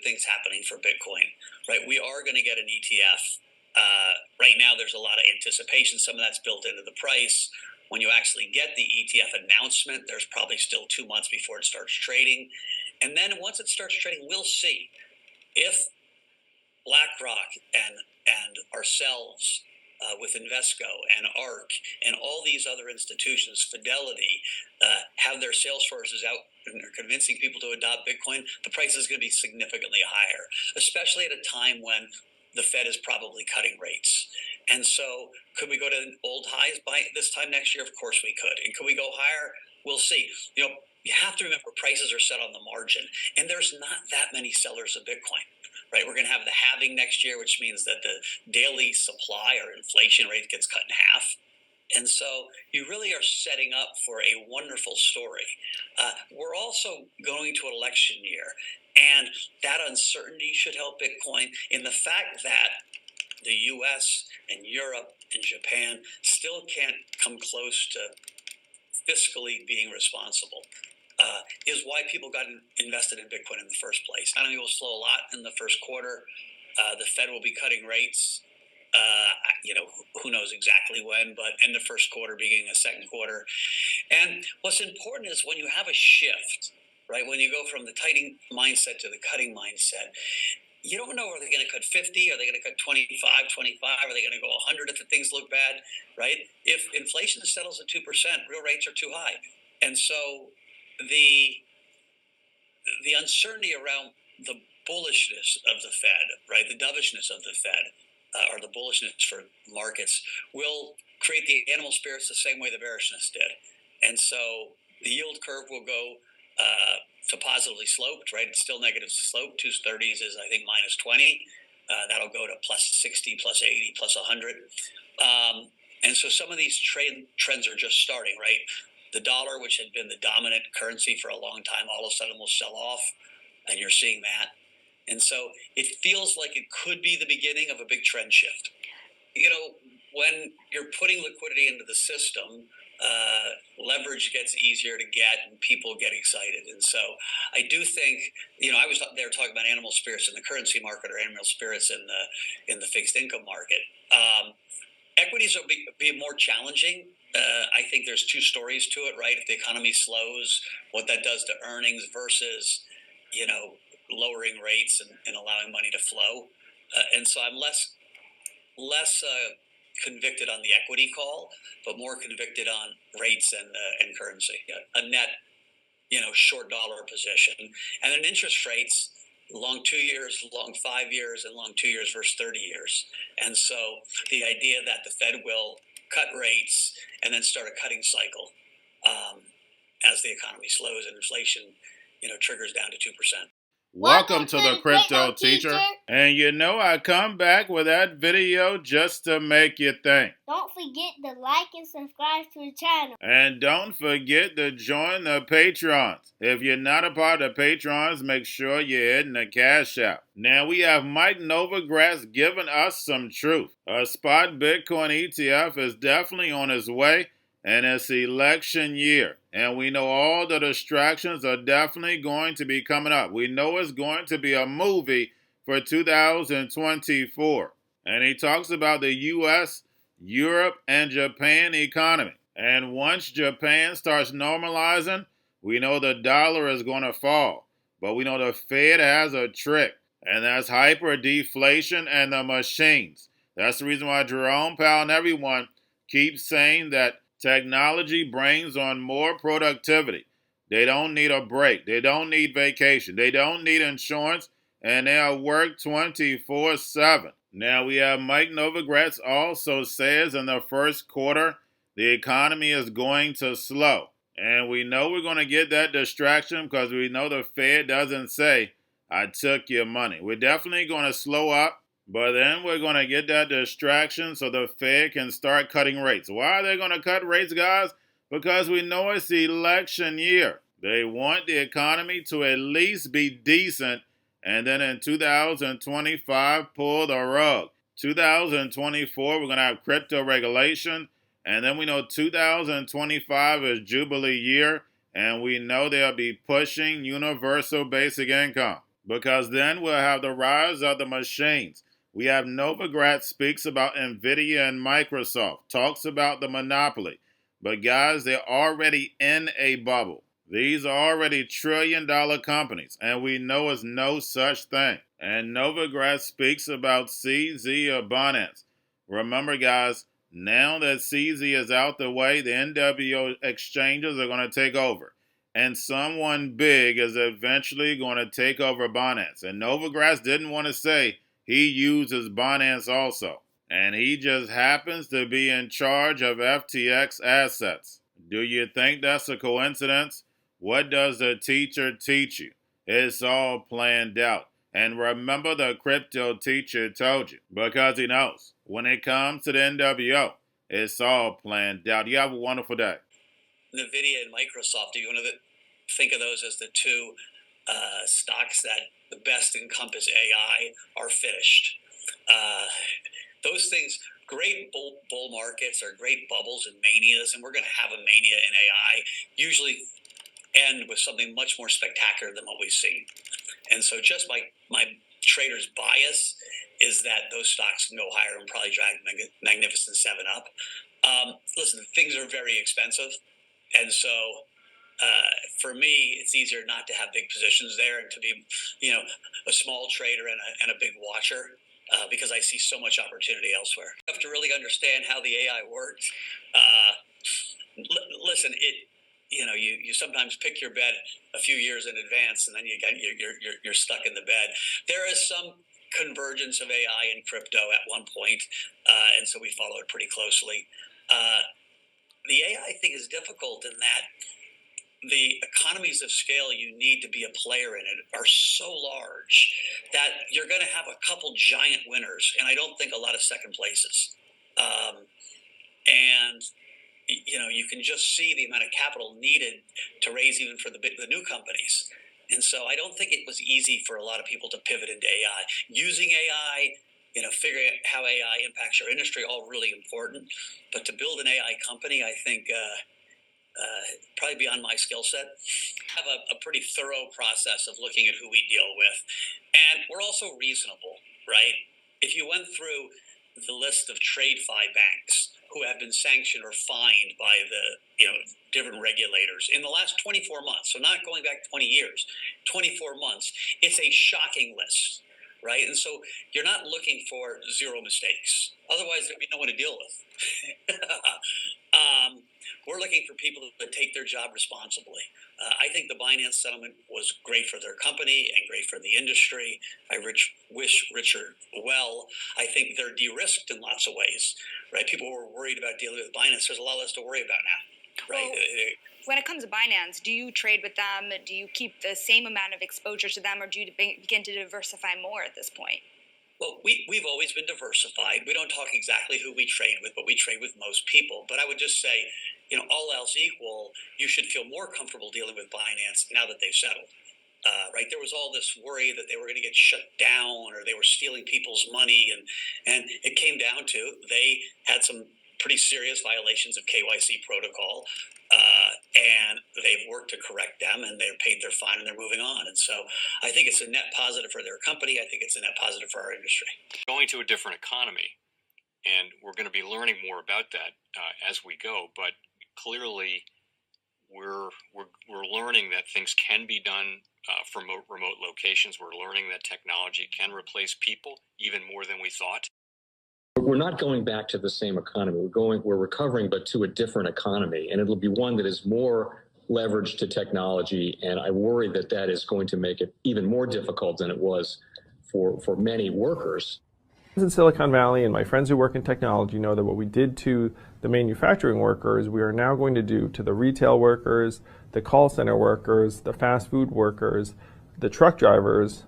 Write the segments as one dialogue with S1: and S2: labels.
S1: things happening for Bitcoin, right? We are going to get an ETF. Right now, there's a lot of anticipation. Some of that's built into the price. When you actually get the ETF announcement, there's probably still 2 months before it starts trading. And then once it starts trading, we'll see if BlackRock and ourselves with Invesco and ARK and all these other institutions, Fidelity, have their sales forces out and they're convincing people to adopt Bitcoin, the price is going to be significantly higher, especially at a time when the Fed is probably cutting rates. And so could we go to old highs by this time next year? Of course we could. And could we go higher? We'll see. You have to remember prices are set on the margin, and there's not that many sellers of Bitcoin. Right, we're going to have the halving next year, which means that the daily supply or inflation rate gets cut in half. And so you really are setting up for a wonderful story. We're also going to an election year, and that uncertainty should help Bitcoin in the fact that the US and Europe and Japan still can't come close to fiscally being responsible. Is why people got invested in Bitcoin in the first place. The economy will slow a lot in the first quarter. The Fed will be cutting rates. Who knows exactly when, but in the first quarter, beginning of the second quarter. And what's important is when you have a shift, right? When you go from the tightening mindset to the cutting mindset, you don't know, are they going to cut 50? Are they going to cut 25? Are they going to go 100 if the things look bad, right? If inflation settles at 2%, real rates are too high. And so the uncertainty around the bullishness of the Fed, right, the dovishness of the Fed, or the bullishness for markets, will create the animal spirits the same way the bearishness did. And so the yield curve will go to positively sloped, right? It's still negative slope. 230s is, I think, minus 20. That'll go to plus 60, plus 80, plus 100. And so some of these trends are just starting, right? The dollar, which had been the dominant currency for a long time, all of a sudden will sell off, and you're seeing that. And so it feels like it could be the beginning of a big trend shift. When you're putting liquidity into the system, leverage gets easier to get and people get excited. And so I do think, I was there talking about animal spirits in the currency market or animal spirits in the fixed income market. Equities will be more challenging. I think there's two stories to it, right? If the economy slows, what that does to earnings versus, lowering rates and allowing money to flow. And so I'm less convicted on the equity call, but more convicted on rates and currency. A net, short dollar position. And then interest rates, long 2 years, long 5 years, and long 2 years versus 30 years. And so the idea that the Fed will cut rates and then start a cutting cycle as the economy slows and inflation, triggers down to 2%.
S2: Welcome to the Crypto Teacher. And I come back with that video just to make you think.
S3: Don't forget to like and subscribe to the channel.
S2: And don't forget to join the Patrons. If you're not a part of the Patrons, make sure you're hitting the Cash App. Now we have Mike Novogratz giving us some truth. A spot Bitcoin ETF is definitely on its way. And it's election year, and we know all the distractions are definitely going to be coming up. We know it's going to be a movie for 2024. And he talks about the U.S., Europe, and Japan economy. And once Japan starts normalizing, we know the dollar is going to fall. But we know the Fed has a trick, and that's hyper-deflation and the machines. That's the reason why Jerome Powell and everyone keep saying that technology brings on more productivity. They don't need a break. They don't need vacation. They don't need insurance. And they'll work 24/7. Now we have Mike Novogratz also says in the first quarter, the economy is going to slow. And we know we're going to get that distraction because we know the Fed doesn't say, I took your money. We're definitely going to slow up. But then we're going to get that distraction so the Fed can start cutting rates. Why are they going to cut rates, guys? Because we know it's the election year. They want the economy to at least be decent, and then in 2025, pull the rug. 2024, we're going to have crypto regulation, and then we know 2025 is Jubilee year, and we know they'll be pushing universal basic income. because then we'll have the rise of the machines. We have Novogratz speaks about Nvidia and Microsoft, talks about the monopoly. But guys, they're already in a bubble. These are already trillion-dollar companies, and we know it's no such thing. And Novogratz speaks about CZ or Binance. Remember, guys, now that CZ is out the way, the NWO exchanges are going to take over. And someone big is eventually going to take over Binance. And Novogratz didn't want to say he uses Binance also. And he just happens to be in charge of FTX assets. Do you think that's a coincidence? What does the teacher teach you? It's all planned out. And remember, the crypto teacher told you, because he knows when it comes to the NWO, it's all planned out. You have a wonderful day.
S1: Nvidia and Microsoft, do you want to think of those as the two stocks that the best encompass AI are finished? Those things, great bull markets are great bubbles and manias, and we're going to have a mania in AI, usually end with something much more spectacular than what we've seen. And so just my trader's bias is that those stocks can go higher and probably drag Magnificent 7 up. Listen, things are very expensive. And so for me, it's easier not to have big positions there and to be, a small trader and a big watcher. Because I see so much opportunity elsewhere. You have to really understand how the AI works. Listen, you sometimes pick your bed a few years in advance, and then you're stuck in the bed. There is some convergence of AI and crypto at one point, and so we follow it pretty closely. The AI thing is difficult in that the economies of scale you need to be a player in it are so large that you're going to have a couple giant winners, and I don't think a lot of second places. And you can just see the amount of capital needed to raise even for the new companies. And so I don't think it was easy for a lot of people to pivot into AI. Using AI, figuring out how AI impacts your industry, all really important. But to build an AI company, I think probably beyond my skill set. Have a pretty thorough process of looking at who we deal with. And we're also reasonable, right? If you went through the list of TradeFi banks who have been sanctioned or fined by the different regulators in the last 24 months, so not going back 20 years, 24 months, it's a shocking list, right? And so you're not looking for zero mistakes. Otherwise, there'd be no one to deal with. We're looking for people that take their job responsibly. I think the Binance settlement was great for their company and great for the industry. I wish Richard well. I think they're de-risked in lots of ways, right? People were worried about dealing with Binance. There's a lot less to worry about now, right? Well,
S4: when it comes to Binance, do you trade with them? Do you keep the same amount of exposure to them, or do you begin to diversify more at this point?
S1: Well, we've always been diversified. We don't talk exactly who we trade with, but we trade with most people. But I would just say, all else equal, you should feel more comfortable dealing with Binance now that they've settled. Right? There was all this worry that they were going to get shut down or they were stealing people's money. And it came down to they had some pretty serious violations of KYC protocol. And they've worked to correct them, and they've paid their fine, and they're moving on. And so I think it's a net positive for their company. I think it's a net positive for our industry.
S5: Going to a different economy, and we're going to be learning more about that as we go. But clearly, we're learning that things can be done from remote locations. We're learning that technology can replace people even more than we thought.
S6: We're not going back to the same economy. We're recovering, but to a different economy, and it'll be one that is more leveraged to technology. And I worry that is going to make it even more difficult than it was for many workers.
S7: In Silicon Valley, and my friends who work in technology know that what we did to the manufacturing workers, we are now going to do to the retail workers, the call center workers, the fast food workers, the truck drivers,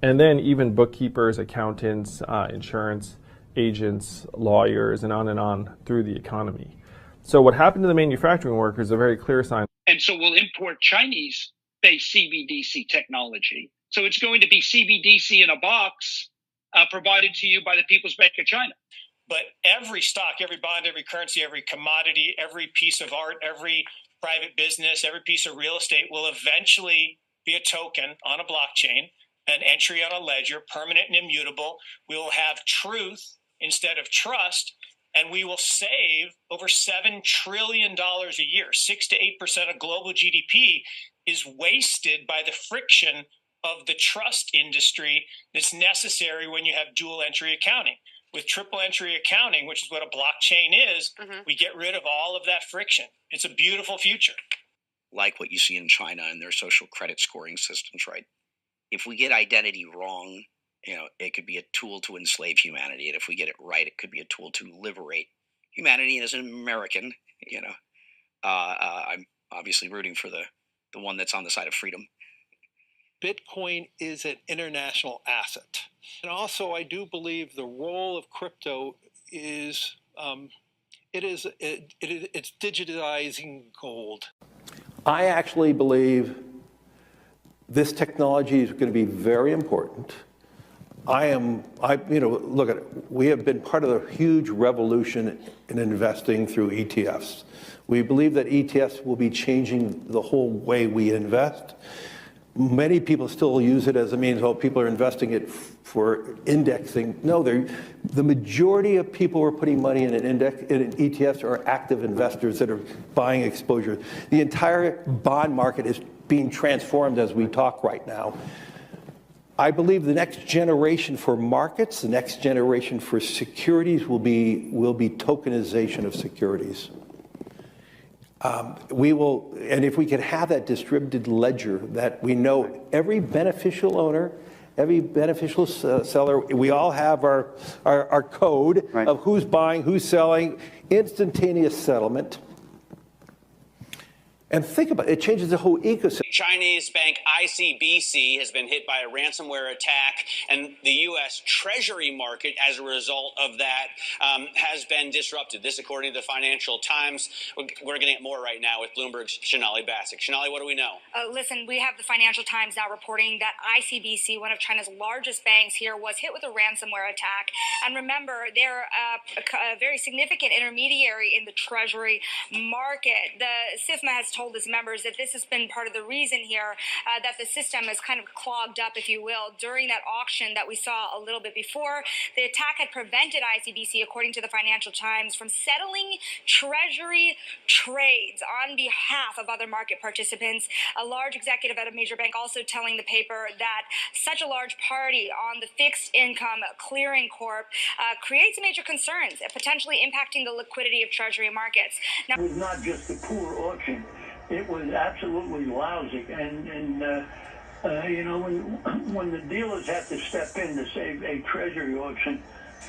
S7: and then even bookkeepers, accountants, insurance agents, lawyers, and on through the economy. So what happened to the manufacturing workers is a very clear sign.
S8: And so we'll import Chinese-based CBDC technology. So it's going to be CBDC in a box provided to you by the People's Bank of China.
S9: But every stock, every bond, every currency, every commodity, every piece of art, every private business, every piece of real estate will eventually be a token on a blockchain an entry on a ledger, permanent and immutable. We will have truth instead of trust, and we will save over $7 trillion a year. 6 to 8% of global GDP is wasted by the friction of the trust industry that's necessary when you have dual entry accounting. With triple entry accounting, which is what a blockchain is, we get rid of all of that friction. It's a beautiful future.
S10: Like what you see in China and their social credit scoring systems, right? If we get identity wrong, it could be a tool to enslave humanity. And if we get it right, it could be a tool to liberate humanity. And as an American, I'm obviously rooting for the one that's on the side of freedom.
S11: Bitcoin is an international asset. And also, I do believe the role of crypto is, it's digitizing gold.
S12: I actually believe this technology is going to be very important. Look at it. We have been part of the huge revolution in investing through ETFs. We believe that ETFs will be changing the whole way we invest. Many people still use it as a means, people are investing it for indexing. No, the majority of people who are putting money in in ETFs are active investors that are buying exposure. The entire bond market is being transformed as we talk right now. I believe the next generation for markets, the next generation for securities will be tokenization of securities. And if we could have that distributed ledger that we know every beneficial owner, every beneficial seller, we all have our code of who's buying, who's selling, instantaneous settlement. And think about it, it changes the whole ecosystem.
S13: Chinese bank ICBC has been hit by a ransomware attack, and the U.S. Treasury market, as a result of that, has been disrupted. This, according to the Financial Times. We're getting more right now with Bloomberg's Shonali Bassick. Shonali, what do we know?
S4: Listen, we have the Financial Times now reporting that ICBC, one of China's largest banks here, was hit with a ransomware attack. And remember, they're a very significant intermediary in the Treasury market. The SIFMA has told its members that this has been part of the reason here that the system is kind of clogged up, if you will, during that auction that we saw a little bit before. The attack had prevented ICBC, according to the Financial Times, from settling Treasury trades on behalf of other market participants. A large executive at a major bank also telling the paper that such a large party on the fixed income clearing corp creates major concerns, potentially impacting the liquidity of Treasury markets.
S14: Now, it was not just a poor auction. It was absolutely lousy, and when the dealers have to step in to save a treasury auction,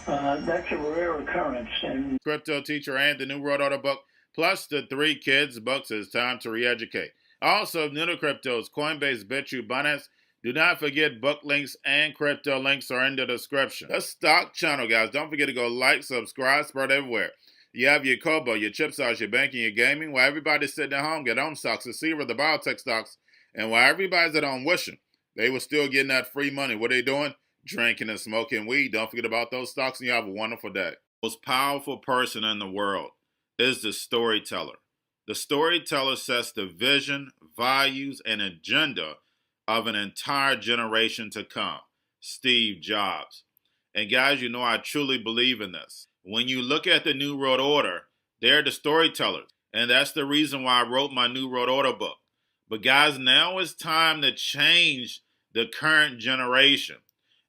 S14: that's a rare occurrence. And
S2: Cryptoteacher and the New World Order book, plus the 3 kids books, It's Time to Re-Educate. Also, new to cryptos, Coinbase, Bitrue, Binance. Do not forget book links and crypto links are in the description. The stock channel, guys. Don't forget to go like, subscribe, spread everywhere. You have your Kobo, your chip stocks, your banking, your gaming. While everybody's sitting at home, get home stocks, the Seaver, the biotech stocks. And while everybody's at home wishing, they were still getting that free money. What are they doing? Drinking and smoking weed. Don't forget about those stocks, and you have a wonderful day. The most powerful person in the world is the storyteller. The storyteller sets the vision, values, and agenda of an entire generation to come. Steve Jobs. And guys, you know I truly believe in this. When you look at the New World Order, they're the storytellers. And that's the reason why I wrote my New World Order book. But guys, now it's time to change the current generation.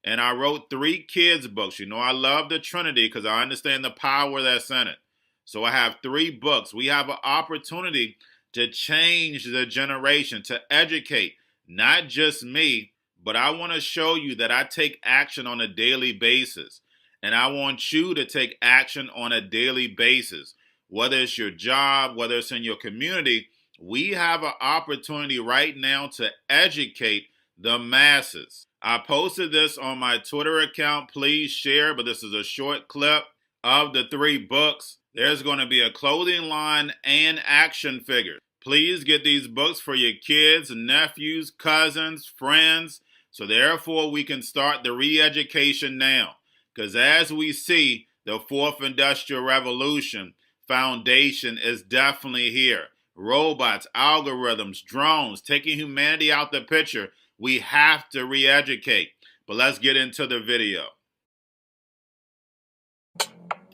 S2: And I wrote 3 kids books. You know I love the Trinity because I understand the power that's in it. So I have 3 books. We have an opportunity to change the generation, to educate, not just me, but I want to show you that I take action on a daily basis. And I want you to take action on a daily basis. Whether it's your job, whether it's in your community, we have an opportunity right now to educate the masses. I posted this on my Twitter account. Please share, but this is a short clip of the 3 books. There's going to be a clothing line and action figures. Please get these books for your kids, nephews, cousins, friends, so therefore we can start the re-education now. Because as we see, the 4th Industrial Revolution foundation is definitely here. Robots, algorithms, drones, taking humanity out the picture. We have to re-educate. But let's get into the video.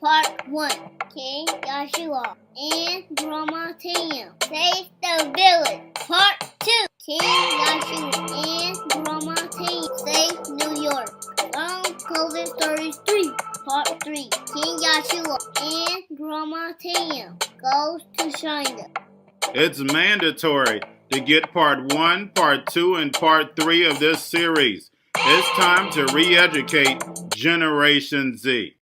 S3: Part 1. King Joshua and Grandma Tam save the village. Part 2. King Joshua and Grandma Tam save New York. Long COVID Stories 3. Part 3. King Joshua and Grandma Tam goes to China.
S2: It's mandatory to get part 1, part 2, and part 3 of this series. It's time to re-educate Generation Z.